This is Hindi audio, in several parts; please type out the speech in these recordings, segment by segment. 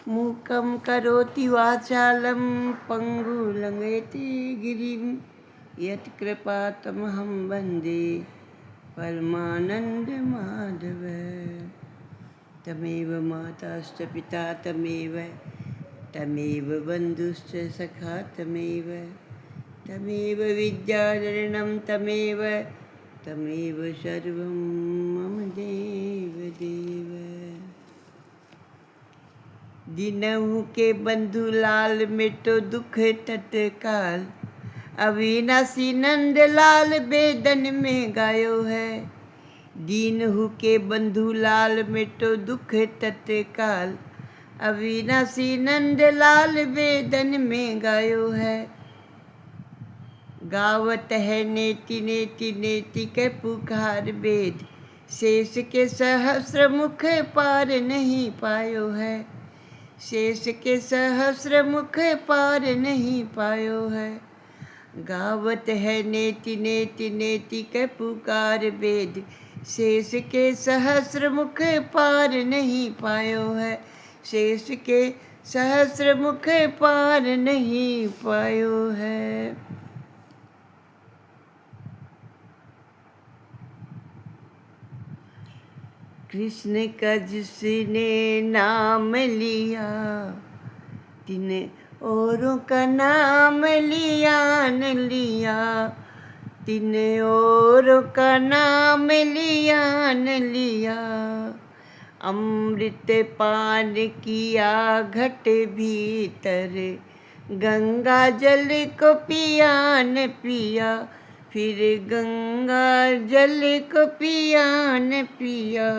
मूकं करोति वाचालं पङ्गुलङ्घयति गिरिं यत्कृपातमहं वन्दे परमानन्दमाधव। तमेव माताश्च पिता तमेव बन्धुश्च सखा तमेव विद्याधरणं तमेव सर्वं मम देव। दीनहु के बंधु लाल मिटो दुख तत्काल, अविनाशी नंद लाल बेदन में गायो है। दीनहु के बंधु लाल मिटो दुख तत्काल, अविनाशी नंद लाल बेदन में गायो है। गावत है नेति नेति नेति के पुकार वेद, शेष के सहस्र मुख पार नहीं पायो है। शेष के सहस्र मुख पार नहीं पायो है। गावत है नेति नेति नेति के पुकार वेद, शेष के सहस्र मुख पार नहीं पायो है। शेष के सहस्र मुख पार नहीं पायो है। कृष्ण का जिसने नाम लिया, तिन औरों का नाम लिया न लिया। तिन औरों का नाम लिया न लिया। अमृत पान किया घट भीतर, गंगा जल को पिया न पिया। फिर गंगा जल को पिया न पिया।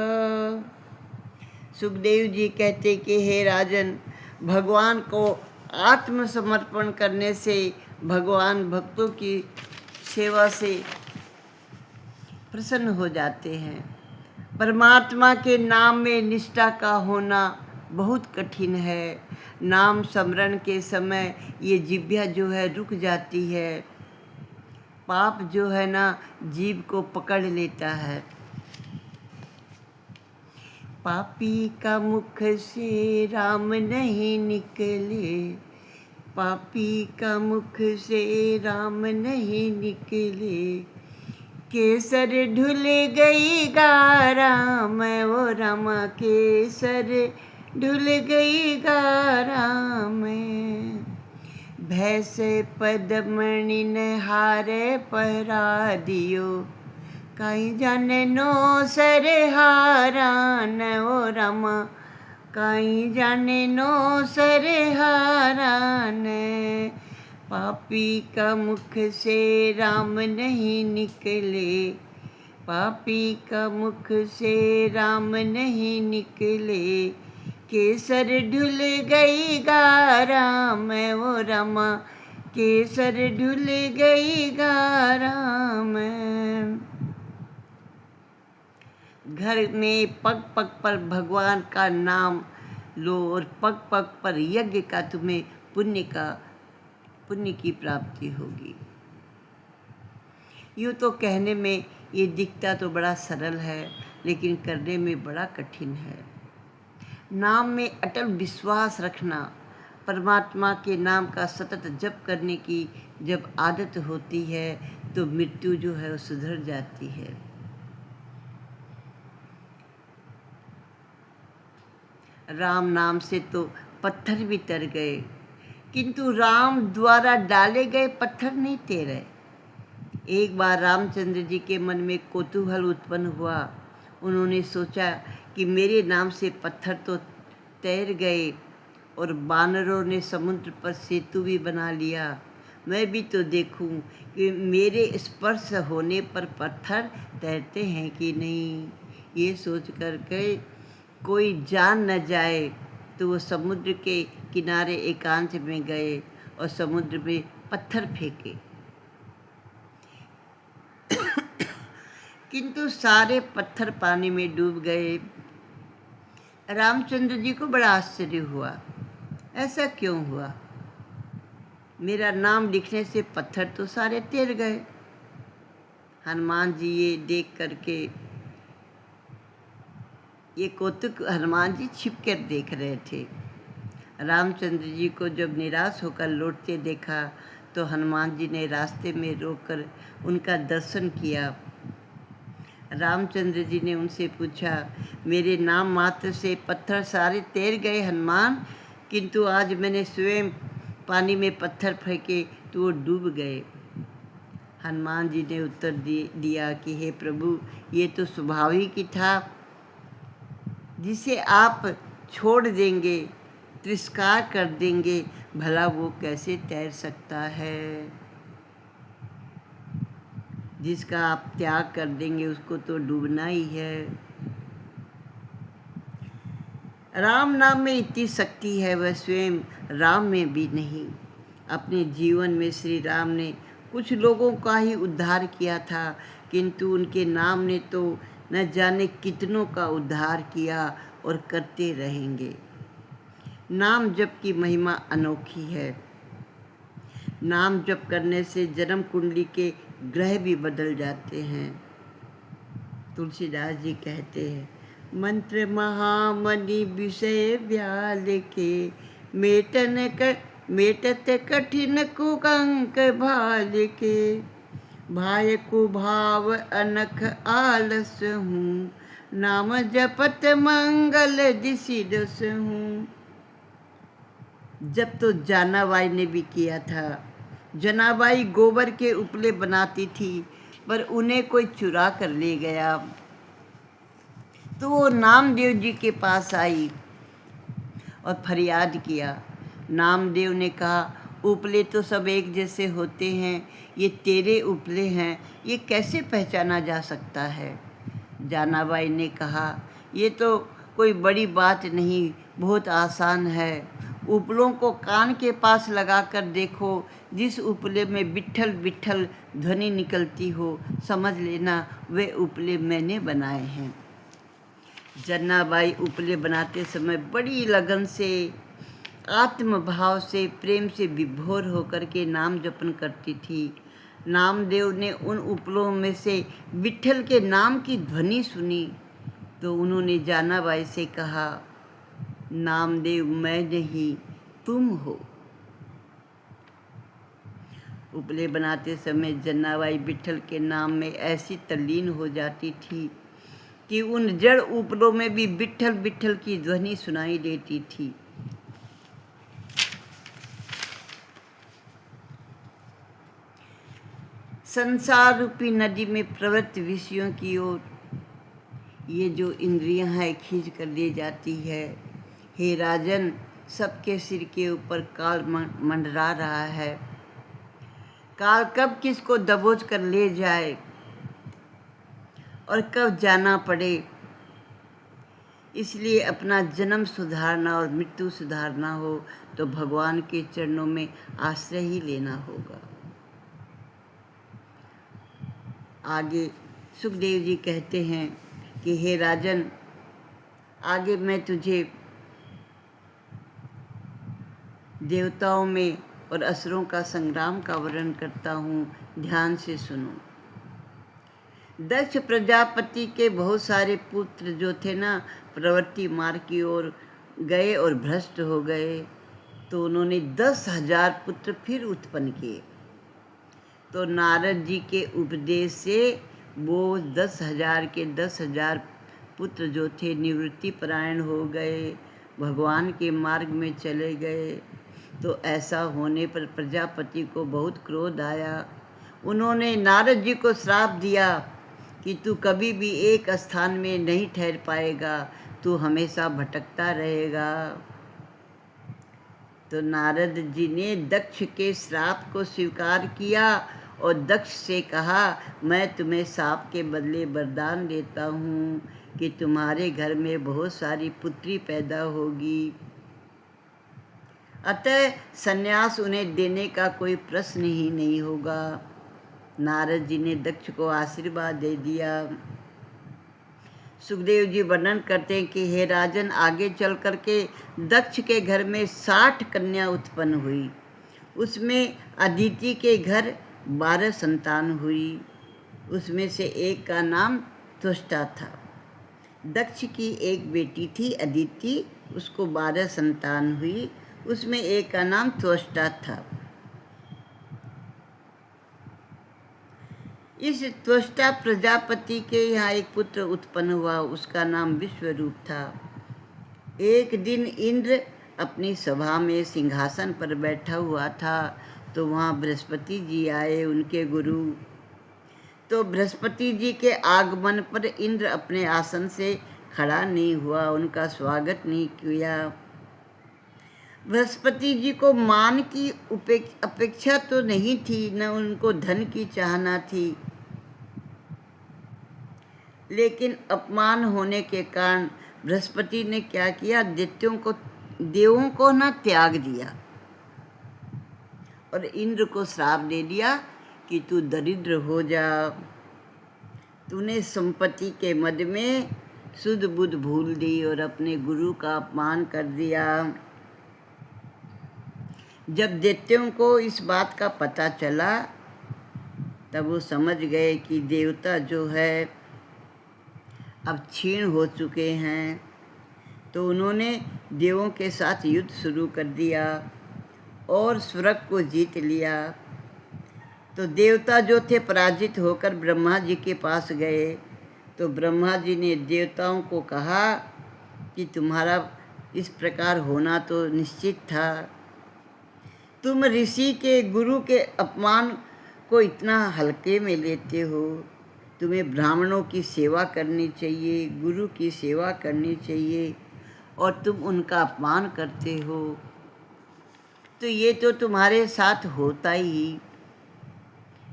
सुखदेव जी कहते कि हे राजन, भगवान को आत्मसमर्पण करने से भगवान भक्तों की सेवा से प्रसन्न हो जाते हैं। परमात्मा के नाम में निष्ठा का होना बहुत कठिन है। नाम स्मरण के समय ये जिह्वा जो है रुक जाती है। पाप जो है ना जीव को पकड़ लेता है। पापी का मुख से राम नहीं निकले, पापी का मुख से राम नहीं निकले। केसर ढुल गई गा राम, वो रामा केसर ढुल गई गा राम। भैंस पदमणि ने हारे पहरा दियो, कहीं जाने नो सर हारान ओ रामा, कहीं जाने नो सर हारान। पापी का मुख से राम नहीं निकले, पापी का मुख से राम नहीं निकले। केसर ढुल गई गा राम, वो रामा केसर ढुल गई गा राम। घर में पग पग पर भगवान का नाम लो और पग पग पर यज्ञ का तुम्हें पुण्य की प्राप्ति होगी। यूँ तो कहने में ये दिखता तो बड़ा सरल है, लेकिन करने में बड़ा कठिन है। नाम में अटल विश्वास रखना, परमात्मा के नाम का सतत जप करने की जब आदत होती है तो मृत्यु जो है वो सुधर जाती है। राम नाम से तो पत्थर भी तर गए, किंतु राम द्वारा डाले गए पत्थर नहीं तैरे। एक बार रामचंद्र जी के मन में कौतूहल उत्पन्न हुआ। उन्होंने सोचा कि मेरे नाम से पत्थर तो तैर गए और बानरों ने समुद्र पर सेतु भी बना लिया, मैं भी तो देखूं कि मेरे स्पर्श होने पर पत्थर तैरते हैं कि नहीं। ये सोच कर के कोई जान न जाए तो वो समुद्र के किनारे एकांत में गए और समुद्र में पत्थर फेंके, किंतु सारे पत्थर पानी में डूब गए। रामचंद्र जी को बड़ा आश्चर्य हुआ, ऐसा क्यों हुआ? मेरा नाम लिखने से पत्थर तो सारे तैर गए। हनुमान जी ये देख करके, ये कौतुक हनुमान जी छिप कर देख रहे थे। रामचंद्र जी को जब निराश होकर लौटते देखा तो हनुमान जी ने रास्ते में रोककर उनका दर्शन किया। रामचंद्र जी ने उनसे पूछा, मेरे नाम मात्र से पत्थर सारे तैर गए हनुमान, किंतु आज मैंने स्वयं पानी में पत्थर फेंके तो वो डूब गए। हनुमान जी ने उत्तर दिया कि हे प्रभु, ये तो स्वाभाविक ही था, जिसे आप छोड़ देंगे, तिरस्कार कर देंगे, भला वो कैसे तैर सकता है। जिसका आप त्याग कर देंगे उसको तो डूबना ही है। राम नाम में इतनी शक्ति है, वह स्वयं राम में भी नहीं। अपने जीवन में श्री राम ने कुछ लोगों का ही उद्धार किया था, किंतु उनके नाम ने तो न जाने कितनों का उद्धार किया और करते रहेंगे। नाम जप की महिमा अनोखी है। नाम जप करने से जन्म कुंडली के ग्रह भी बदल जाते हैं। तुलसीदास जी कहते हैं, मंत्र महामणि विषय व्याल के, मेटत कठिन कुकंक भाल के, भाय को भाव अनख आलस हूँ, नाम जपत मंगल दिशि दस हूँ। जब तो जनाबाई ने भी किया था। जनाबाई गोबर के उपले बनाती थी, पर उन्हें कोई चुरा कर ले गया तो वो नामदेव जी के पास आई और फरियाद किया। नामदेव ने कहा, उपले तो सब एक जैसे होते हैं, ये तेरे उपले हैं, ये कैसे पहचाना जा सकता है। जनाबाई ने कहा, ये तो कोई बड़ी बात नहीं, बहुत आसान है। उपलों को कान के पास लगाकर देखो, जिस उपले में विट्ठल विट्ठल ध्वनि निकलती हो, समझ लेना वे उपले मैंने बनाए हैं। जनाबाई उपले बनाते समय बड़ी लगन से, आत्मभाव से, प्रेम से विभोर होकर के नाम जपन करती थी। नामदेव ने उन उपलों में से विट्ठल के नाम की ध्वनि सुनी तो उन्होंने जनाबाई से कहा, नामदेव मैं नहीं, तुम हो। उपले बनाते समय जनाबाई विट्ठल के नाम में ऐसी तल्लीन हो जाती थी कि उन जड़ उपलों में भी विट्ठल विट्ठल की ध्वनि सुनाई देती थी। संसार रूपी नदी में प्रवृत्त विषयों की ओर ये जो इंद्रियां हैं खींच कर ले जाती है। हे राजन, सबके सिर के ऊपर काल मंडरा रहा है। काल कब किसको दबोच कर ले जाए और कब जाना पड़े, इसलिए अपना जन्म सुधारना और मृत्यु सुधारना हो तो भगवान के चरणों में आश्रय ही लेना होगा। आगे सुखदेव जी कहते हैं कि हे राजन, आगे मैं तुझे देवताओं में और असुरों का संग्राम का वर्णन करता हूँ, ध्यान से सुनो। दक्ष प्रजापति के बहुत सारे पुत्र जो थे ना, प्रवृत्ति मार्ग की ओर गए और भ्रष्ट हो गए, तो उन्होंने 10,000 पुत्र फिर उत्पन्न किए। तो नारद जी के उपदेश से वो 10,000 के 10,000 पुत्र जो थे निवृत्ति परायण हो गए, भगवान के मार्ग में चले गए। तो ऐसा होने पर प्रजापति को बहुत क्रोध आया। उन्होंने नारद जी को श्राप दिया कि तू कभी भी एक स्थान में नहीं ठहर पाएगा, तू हमेशा भटकता रहेगा। तो नारद जी ने दक्ष के श्राप को स्वीकार किया और दक्ष से कहा, मैं तुम्हें श्राप के बदले वरदान देता हूँ कि तुम्हारे घर में बहुत सारी पुत्री पैदा होगी, अतः संन्यास उन्हें देने का कोई प्रश्न ही नहीं होगा। नारद जी ने दक्ष को आशीर्वाद दे दिया। सुखदेव जी वर्णन करते हैं कि हे राजन, आगे चल करके दक्ष के घर में 60 कन्या उत्पन्न हुई। उसमें अदिति के घर 12 संतान हुई। उसमें से एक का नाम त्वष्टा था। दक्ष की एक बेटी थी अदिति, उसको 12 संतान हुई उसमें एक का नाम त्वष्टा था। इस त्वष्टा प्रजापति के यहाँ एक पुत्र उत्पन्न हुआ, उसका नाम विश्वरूप था। एक दिन इंद्र अपनी सभा में सिंहासन पर बैठा हुआ था, तो वहाँ बृहस्पति जी आए, उनके गुरु। तो बृहस्पति जी के आगमन पर इंद्र अपने आसन से खड़ा नहीं हुआ, उनका स्वागत नहीं किया। बृहस्पति जी को मान की अपेक्षा तो नहीं थी, न उनको धन की चाहना थी, लेकिन अपमान होने के कारण बृहस्पति ने क्या किया, देवों को न त्याग दिया और इंद्र को श्राप दे दिया कि तू दरिद्र हो जा। तूने संपत्ति के मद में शुद्ध बुद्ध भूल दी और अपने गुरु का अपमान कर दिया। जब दैत्यों को इस बात का पता चला, तब वो समझ गए कि देवता जो है अब क्षीण हो चुके हैं, तो उन्होंने देवों के साथ युद्ध शुरू कर दिया और स्वर्ग को जीत लिया। तो देवता जो थे पराजित होकर ब्रह्मा जी के पास गए, तो ब्रह्मा जी ने देवताओं को कहा कि तुम्हारा इस प्रकार होना तो निश्चित था। तुम ऋषि के गुरु के अपमान को इतना हल्के में लेते हो। तुम्हें ब्राह्मणों की सेवा करनी चाहिए, गुरु की सेवा करनी चाहिए, और तुम उनका अपमान करते हो। तो ये तो तुम्हारे साथ होता ही।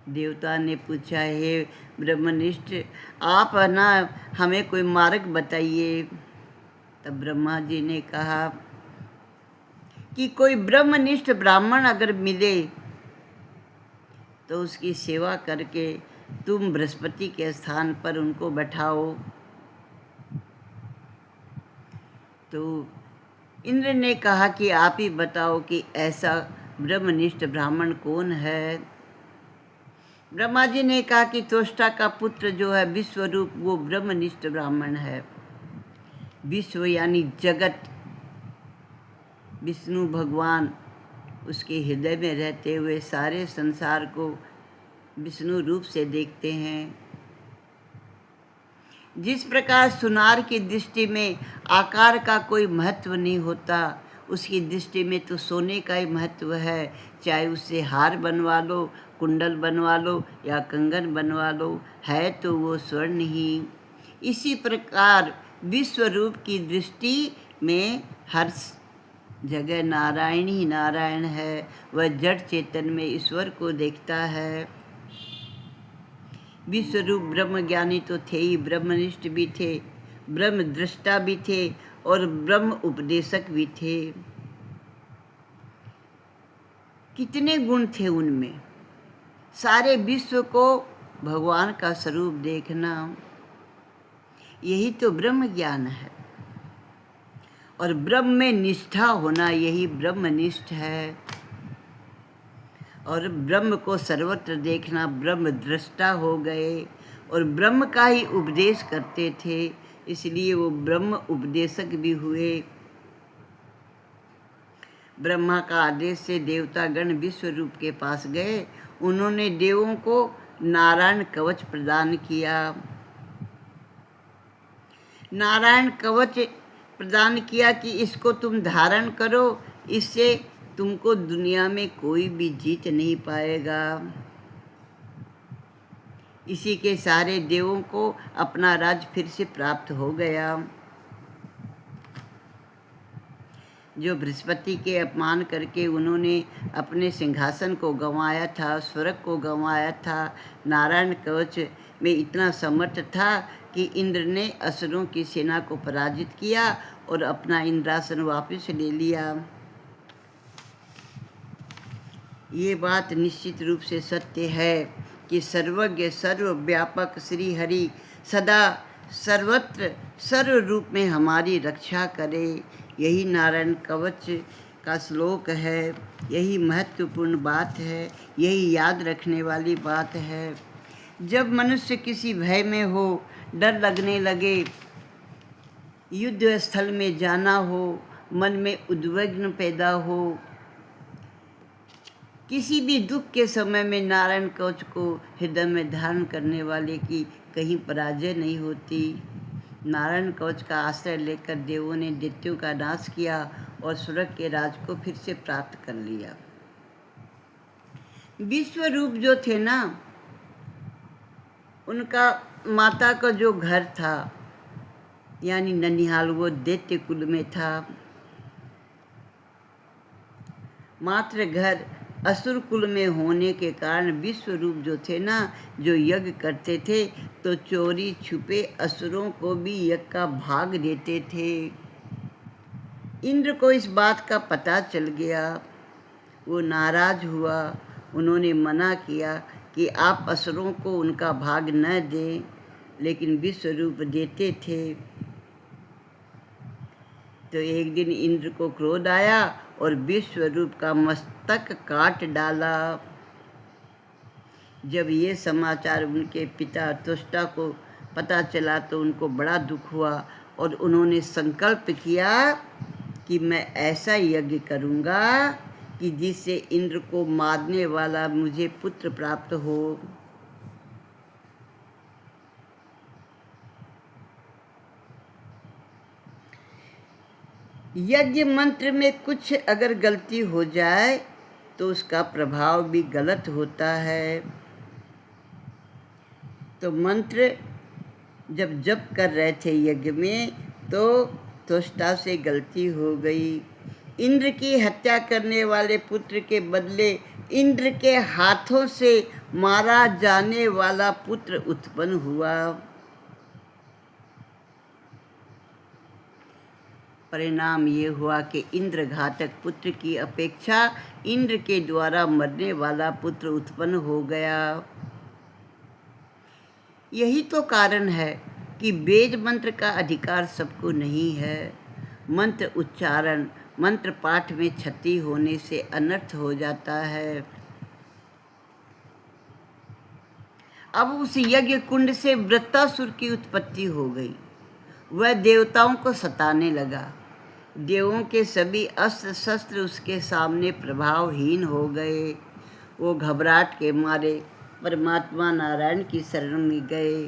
देवता ने पूछा, हे ब्रह्मनिष्ठ, आप ना हमें कोई मार्ग बताइए। तब ब्रह्मा जी ने कहा कि कोई ब्रह्मनिष्ठ ब्राह्मण अगर मिले तो उसकी सेवा करके तुम बृहस्पति के स्थान पर उनको बैठाओ। तो इंद्र ने कहा कि आप ही बताओ कि ऐसा ब्रह्मनिष्ठ ब्राह्मण कौन है। ब्रह्मा जी ने कहा कि त्वष्टा का पुत्र जो है विश्वरूप, वो ब्रह्मनिष्ठ ब्राह्मण है। विश्व यानी जगत, विष्णु भगवान उसके हृदय में रहते हुए सारे संसार को विष्णु रूप से देखते हैं। जिस प्रकार सुनार की दृष्टि में आकार का कोई महत्व नहीं होता, उसकी दृष्टि में तो सोने का ही महत्व है। चाहे उससे हार बनवा लो, कुंडल बनवा लो या कंगन बनवा लो, है तो वो स्वर्ण ही। इसी प्रकार विश्व रूप की दृष्टि में हर जगह नारायण ही नारायण है। वह जड़ चेतन में ईश्वर को देखता है। विश्वरूप ब्रह्म ज्ञानी तो थे ही, ब्रह्मनिष्ठ भी थे, ब्रह्म दृष्टा भी थे और ब्रह्म उपदेशक भी थे। कितने गुण थे उनमें। सारे विश्व को भगवान का स्वरूप देखना, यही तो ब्रह्म ज्ञान है। और ब्रह्म में निष्ठा होना, यही ब्रह्मनिष्ठ है। और ब्रह्म को सर्वत्र देखना, ब्रह्म दृष्टा हो गए और ब्रह्म का ही उपदेश करते थे, इसलिए वो ब्रह्म उपदेशक भी हुए। ब्रह्मा का आदेश से देवतागण विश्व रूप के पास गए। उन्होंने देवों को नारायण कवच प्रदान किया। नारायण कवच प्रदान किया कि इसको तुम धारण करो, इससे तुमको दुनिया में कोई भी जीत नहीं पाएगा। इसी के सारे देवों को अपना राज फिर से प्राप्त हो गया। जो बृहस्पति के अपमान करके उन्होंने अपने सिंहासन को गंवाया था, स्वर्ग को गंवाया था, नारायण कवच में इतना समर्थ था कि इंद्र ने असुरों की सेना को पराजित किया और अपना इंद्रासन वापस ले लिया। ये बात निश्चित रूप से सत्य है कि सर्वज्ञ सर्वव्यापक श्री हरि सदा सर्वत्र सर्व रूप में हमारी रक्षा करे। यही नारायण कवच का श्लोक है, यही महत्वपूर्ण बात है, यही याद रखने वाली बात है। जब मनुष्य किसी भय में हो, डर लगने लगे, युद्ध स्थल में जाना हो, मन में उद्विग्न पैदा हो। किसी भी दुख के समय में नारायण कवच को हृदय में धारण करने वाले की कहीं पराजय नहीं होती। नारायण कवच का आश्रय लेकर देवों ने दैत्यों का नाश किया और स्वर्ग के राज को फिर से प्राप्त कर लिया। विश्व रूप जो थे ना, उनका माता का जो घर था यानी ननिहाल, वो दैत्य कुल में था। मात्र घर असुर कुल में होने के कारण विश्व रूप जो थे ना, जो यज्ञ करते थे तो चोरी छुपे असुरों को भी यज्ञ का भाग देते थे। इंद्र को इस बात का पता चल गया, वो नाराज हुआ। उन्होंने मना किया कि आप असुरों को उनका भाग न दें, लेकिन विश्व रूप देते थे। तो एक दिन इंद्र को क्रोध आया और विश्व रूप का मस्तक काट डाला। जब ये समाचार उनके पिता त्वष्टा को पता चला तो उनको बड़ा दुख हुआ और उन्होंने संकल्प किया कि मैं ऐसा यज्ञ करूँगा कि जिससे इंद्र को मारने वाला मुझे पुत्र प्राप्त हो। यज्ञ मंत्र में कुछ अगर गलती हो जाए तो उसका प्रभाव भी गलत होता है। तो मंत्र जब जप कर रहे थे यज्ञ में तो त्वष्टा से गलती हो गई। इंद्र की हत्या करने वाले पुत्र के बदले इंद्र के हाथों से मारा जाने वाला पुत्र उत्पन्न हुआ। परिणाम ये हुआ कि इंद्र घातक पुत्र की अपेक्षा इंद्र के द्वारा मरने वाला पुत्र उत्पन्न हो गया। यही तो कारण है कि वेद मंत्र का अधिकार सबको नहीं है। मंत्र उच्चारण, मंत्र पाठ में क्षति होने से अनर्थ हो जाता है। अब उस यज्ञ कुंड से वृत्तासुर की उत्पत्ति हो गई। वह देवताओं को सताने लगा। देवों के सभी अस्त्र शस्त्र उसके सामने प्रभावहीन हो गए। वो घबराहट के मारे परमात्मा नारायण की शरण में गए,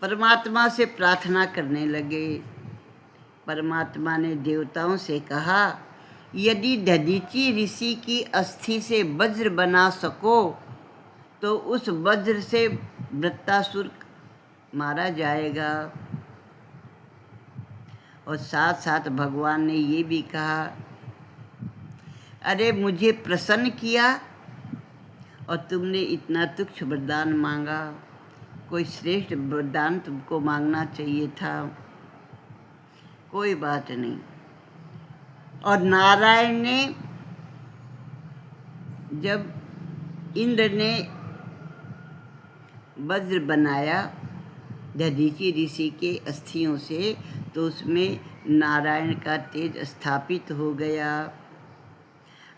परमात्मा से प्रार्थना करने लगे। परमात्मा ने देवताओं से कहा, यदि दधीचि ऋषि की अस्थि से वज्र बना सको तो उस वज्र से वृत्तासुर मारा जाएगा। और साथ साथ भगवान ने ये भी कहा, अरे मुझे प्रसन्न किया और तुमने इतना तुच्छ वरदान मांगा, कोई श्रेष्ठ वरदान तुमको मांगना चाहिए था। कोई बात नहीं। और नारायण ने जब इंद्र ने वज्र बनाया दधीचि ऋषि के अस्थियों से तो उसमें नारायण का तेज स्थापित हो गया।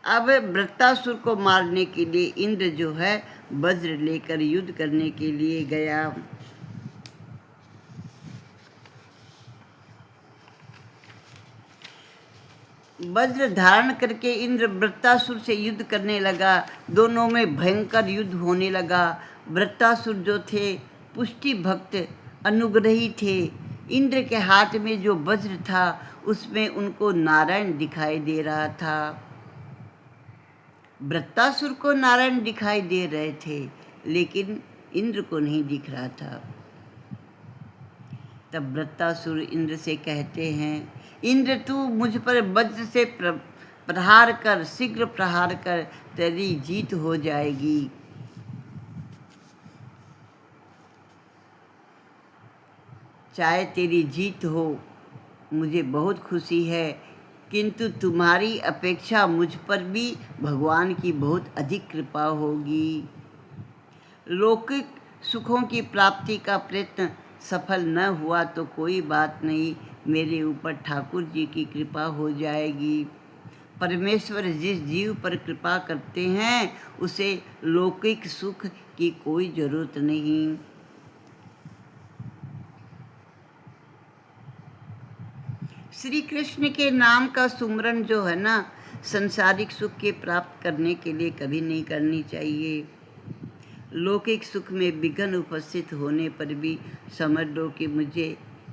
अब वृत्तासुर को मारने के लिए इंद्र जो है वज्र लेकर युद्ध करने के लिए गया। वज्र धारण करके इंद्र वृत्तासुर से युद्ध करने लगा। दोनों में भयंकर युद्ध होने लगा। वृत्तासुर जो थे पुष्टि भक्त अनुग्रही थे। इंद्र के हाथ में जो वज्र था उसमें उनको नारायण दिखाई दे रहा था। वृत्तासुर को नारायण दिखाई दे रहे थे लेकिन इंद्र को नहीं दिख रहा था। तब वृत्तासुर इंद्र से कहते हैं, इंद्र तू मुझ पर वज्र से प्रहार कर, शीघ्र प्रहार कर, तेरी जीत हो जाएगी। चाहे तेरी जीत हो मुझे बहुत खुशी है, किंतु तुम्हारी अपेक्षा मुझ पर भी भगवान की बहुत अधिक कृपा होगी। लौकिक सुखों की प्राप्ति का प्रयत्न सफल न हुआ तो कोई बात नहीं, मेरे ऊपर ठाकुर जी की कृपा हो जाएगी। परमेश्वर जिस जीव पर कृपा करते हैं उसे लौकिक सुख की कोई जरूरत नहीं। श्री कृष्ण के नाम का सुमरन जो है ना, संसारिक सुख के प्राप्त करने के लिए कभी नहीं करनी चाहिए। लौकिक सुख में विघ्न उपस्थित होने पर भी समझ लो कि मुझे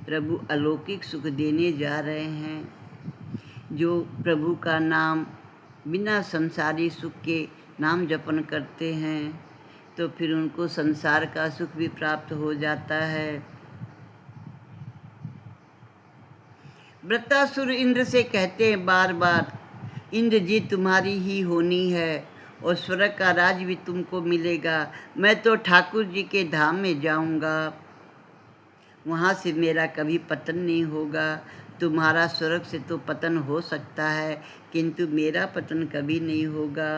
प्रभु अलौकिक सुख देने जा रहे हैं। जो प्रभु का नाम बिना संसारी सुख के नाम जपन करते हैं तो फिर उनको संसार का सुख भी प्राप्त हो जाता है। वृत्तासुर इंद्र से कहते हैं बार बार, इंद्र जी तुम्हारी ही होनी है और स्वर्ग का राज भी तुमको मिलेगा। मैं तो ठाकुर जी के धाम में जाऊंगा, वहाँ से मेरा कभी पतन नहीं होगा। तुम्हारा स्वर्ग से तो पतन हो सकता है किंतु मेरा पतन कभी नहीं होगा।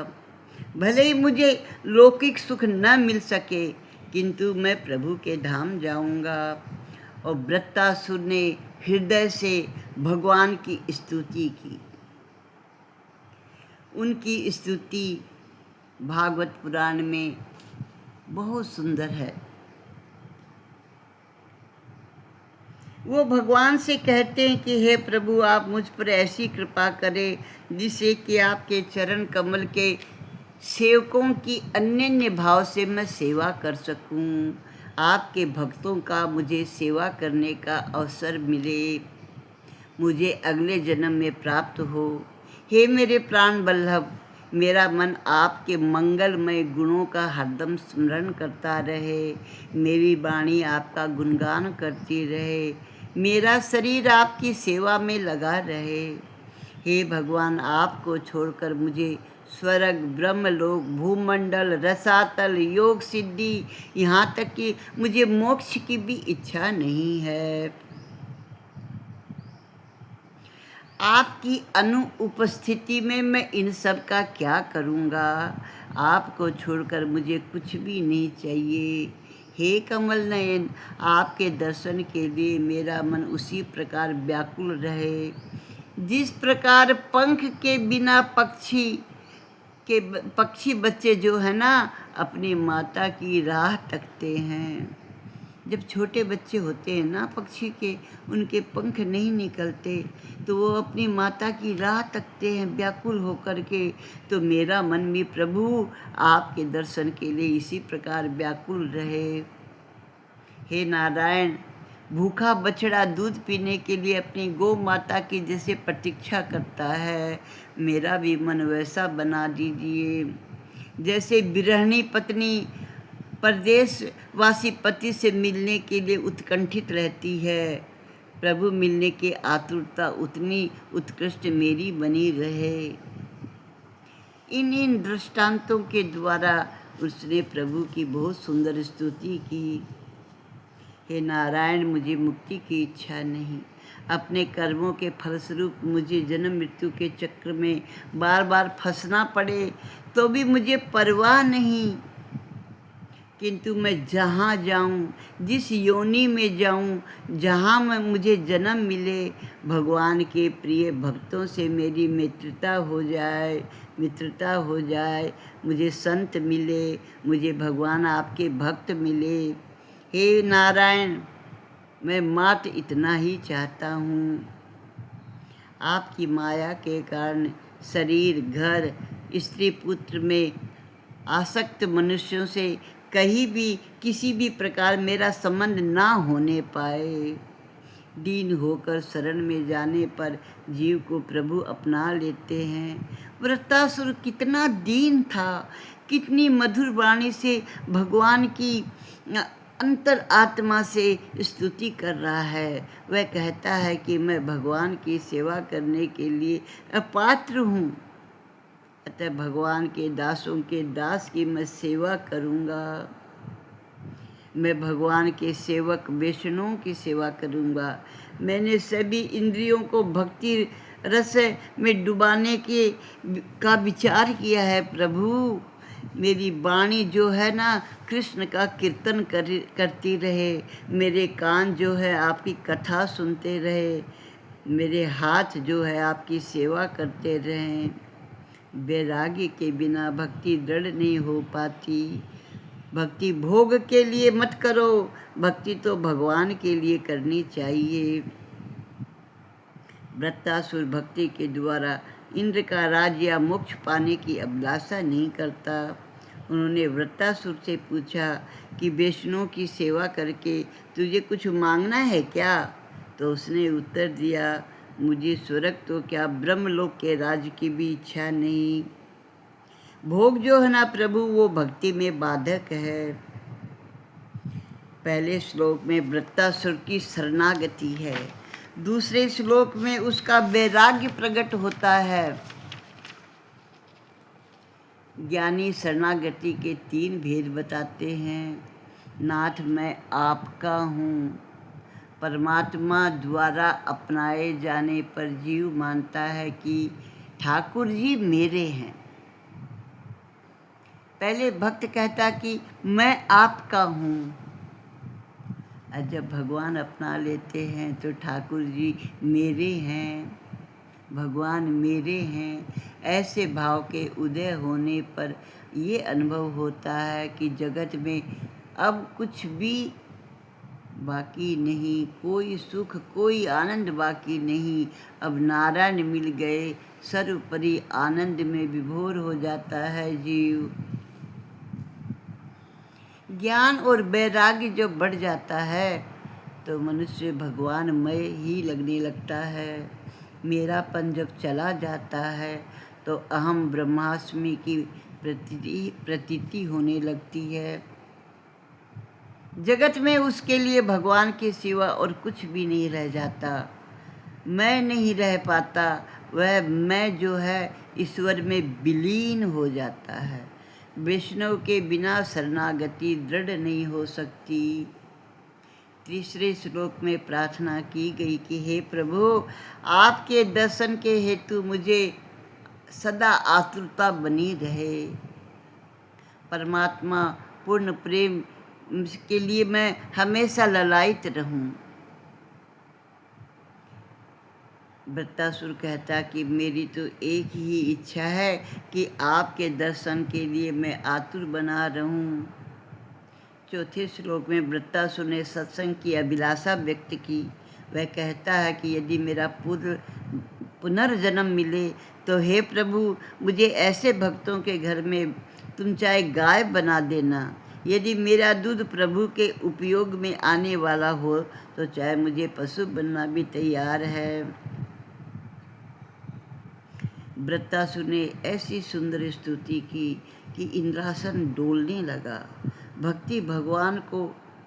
भले ही मुझे लौकिक सुख न मिल सके किंतु मैं प्रभु के धाम जाऊंगा। और वृत्तासुर ने हृदय से भगवान की स्तुति की। उनकी स्तुति भागवत पुराण में बहुत सुंदर है। वो भगवान से कहते हैं कि हे प्रभु, आप मुझ पर ऐसी कृपा करें जिससे कि आपके चरण कमल के सेवकों की अनन्य भाव से मैं सेवा कर सकूं। आपके भक्तों का मुझे सेवा करने का अवसर मिले, मुझे अगले जन्म में प्राप्त हो। हे मेरे प्राण वल्लभ, मेरा मन आपके मंगलमय गुणों का हरदम स्मरण करता रहे, मेरी वाणी आपका गुणगान करती रहे, मेरा शरीर आपकी सेवा में लगा रहे। हे भगवान, आपको छोड़कर मुझे स्वर्ग, ब्रह्मलोक, भूमंडल, रसातल, योग सिद्धि, यहाँ तक कि मुझे मोक्ष की भी इच्छा नहीं है। आपकी अनुपस्थिति में मैं इन सब का क्या करूँगा। आपको छोड़कर मुझे कुछ भी नहीं चाहिए। हे कमल नयन, आपके दर्शन के लिए मेरा मन उसी प्रकार व्याकुल रहे जिस प्रकार पंख के बिना पक्षी बच्चे जो है ना अपनी माता की राह तकते हैं। जब छोटे बच्चे होते हैं ना पक्षी के, उनके पंख नहीं निकलते तो वो अपनी माता की राह तकते हैं व्याकुल होकर के। तो मेरा मन भी प्रभु आपके दर्शन के लिए इसी प्रकार व्याकुल रहे। हे नारायण, भूखा बछड़ा दूध पीने के लिए अपनी गौ माता की जैसे प्रतीक्षा करता है, मेरा भी मन वैसा बना दीजिए। जैसे विरहणी पत्नी परदेशवासी पति से मिलने के लिए उत्कंठित रहती है, प्रभु मिलने की आतुरता उतनी उत्कृष्ट मेरी बनी रहे। इन दृष्टांतों के द्वारा उसने प्रभु की बहुत सुंदर स्तुति की। हे नारायण, मुझे मुक्ति की इच्छा नहीं। अपने कर्मों के फलस्वरूप मुझे जन्म मृत्यु के चक्र में बार बार फंसना पड़े तो भी मुझे परवाह नहीं, किंतु मैं जहाँ जाऊँ, जिस योनि में जाऊँ, जहाँ मैं मुझे जन्म मिले, भगवान के प्रिय भक्तों से मेरी मित्रता हो जाए, मुझे संत मिले, मुझे भगवान आपके भक्त मिले। हे नारायण, मैं मात्र इतना ही चाहता हूँ। आपकी माया के कारण शरीर, घर, स्त्री पुत्र में आसक्त मनुष्यों से कहीं भी किसी भी प्रकार मेरा संबंध ना होने पाए। दीन होकर शरण में जाने पर जीव को प्रभु अपना लेते हैं। वृत्तासुर कितना दीन था, कितनी मधुर वाणी से भगवान की अंतर आत्मा से स्तुति कर रहा है। वह कहता है कि मैं भगवान की सेवा करने के लिए अपात्र हूँ, अतः भगवान के दासों के दास की मैं सेवा करूँगा। मैं भगवान के सेवक वैष्णवों की सेवा करूँगा। मैंने सभी इंद्रियों को भक्ति रस में डुबाने का विचार किया है। प्रभु, मेरी वाणी जो है ना कृष्ण का कीर्तन करती रहे, मेरे कान जो है आपकी कथा सुनते रहे, मेरे हाथ जो है आपकी सेवा करते रहें। वैराग्य के बिना भक्ति दृढ़ नहीं हो पाती। भक्ति भोग के लिए मत करो, भक्ति तो भगवान के लिए करनी चाहिए। वृत्तासुर भक्ति के द्वारा इंद्र का राज्य या मोक्ष पाने की अभिलाषा नहीं करता। उन्होंने वृत्तासुर से पूछा कि वैष्णव की सेवा करके तुझे कुछ मांगना है क्या? तो उसने उत्तर दिया, मुझे स्वर्ग तो क्या ब्रह्मलोक के राज्य की भी इच्छा नहीं। भोग जो है ना प्रभु, वो भक्ति में बाधक है। पहले श्लोक में वृत्तासुर की शरणागति है, दूसरे श्लोक में उसका वैराग्य प्रकट होता है। ज्ञानी शरणागति के 3 भेद बताते हैं। नाथ मैं आपका हूँ। परमात्मा द्वारा अपनाए जाने पर जीव मानता है कि ठाकुर जी मेरे हैं। पहले भक्त कहता कि मैं आपका हूँ, और जब भगवान अपना लेते हैं तो ठाकुर जी मेरे हैं, भगवान मेरे हैं। ऐसे भाव के उदय होने पर ये अनुभव होता है कि जगत में अब कुछ भी बाकी नहीं, कोई सुख कोई आनंद बाकी नहीं। अब नारायण मिल गए, सर्वोपरि आनंद में विभोर हो जाता है जीव। ज्ञान और वैराग्य जब बढ़ जाता है तो मनुष्य भगवानमय ही लगने लगता है। मेरापन जब चला जाता है तो अहम ब्रह्मास्मि की प्रतीति होने लगती है। जगत में उसके लिए भगवान के सिवा और कुछ भी नहीं रह जाता। मैं नहीं रह पाता, वह मैं जो है ईश्वर में विलीन हो जाता है। वैष्णव के बिना शरणागति दृढ़ नहीं हो सकती। तीसरे श्लोक में प्रार्थना की गई कि हे प्रभु, आपके दर्शन के हेतु मुझे सदा आतुरता बनी रहे। परमात्मा पूर्ण प्रेम के लिए मैं हमेशा ललायित रहूं। वृत्तासुर कहता कि मेरी तो एक ही इच्छा है कि आपके दर्शन के लिए मैं आतुर बना रहूं। चौथे श्लोक में वृत्तासुर ने सत्संग की अभिलाषा व्यक्त की। वह कहता है कि यदि मेरा पुनर्जन्म मिले तो हे प्रभु, मुझे ऐसे भक्तों के घर में तुम चाहे गाय बना देना। यदि मेरा दूध प्रभु के उपयोग में आने वाला हो तो चाहे मुझे पशु बनना भी तैयार है। वृत्तासुर ने ऐसी सुंदर स्तुति की कि इंद्रासन डोलने लगा। भक्ति भगवान को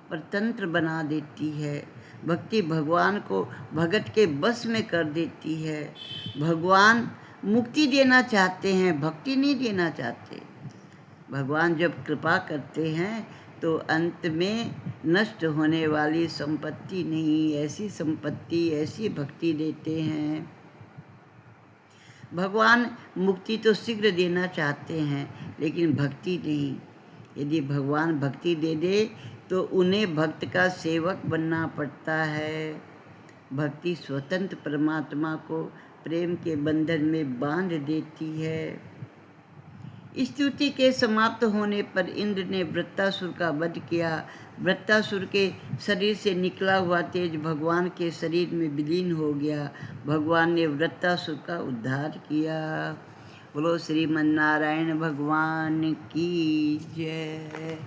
परतंत्र बना देती है। भक्ति भगवान को भगत के बस में कर देती है। भगवान मुक्ति देना चाहते हैं, भक्ति नहीं देना चाहते। भगवान जब कृपा करते हैं तो अंत में नष्ट होने वाली संपत्ति नहीं, ऐसी संपत्ति, ऐसी भक्ति देते हैं। भगवान मुक्ति तो शीघ्र देना चाहते हैं, लेकिन भक्ति नहीं। यदि भगवान भक्ति दे दे तो उन्हें भक्त का सेवक बनना पड़ता है। भक्ति स्वतंत्र परमात्मा को प्रेम के बंधन में बांध देती है। स्तुति के समाप्त होने पर इंद्र ने वृत्तासुर का वध किया। वृत्तासुर के शरीर से निकला हुआ तेज भगवान के शरीर में विलीन हो गया। भगवान ने वृत्तासुर का उद्धार किया। बोलो श्रीमन नारायण भगवान की जय।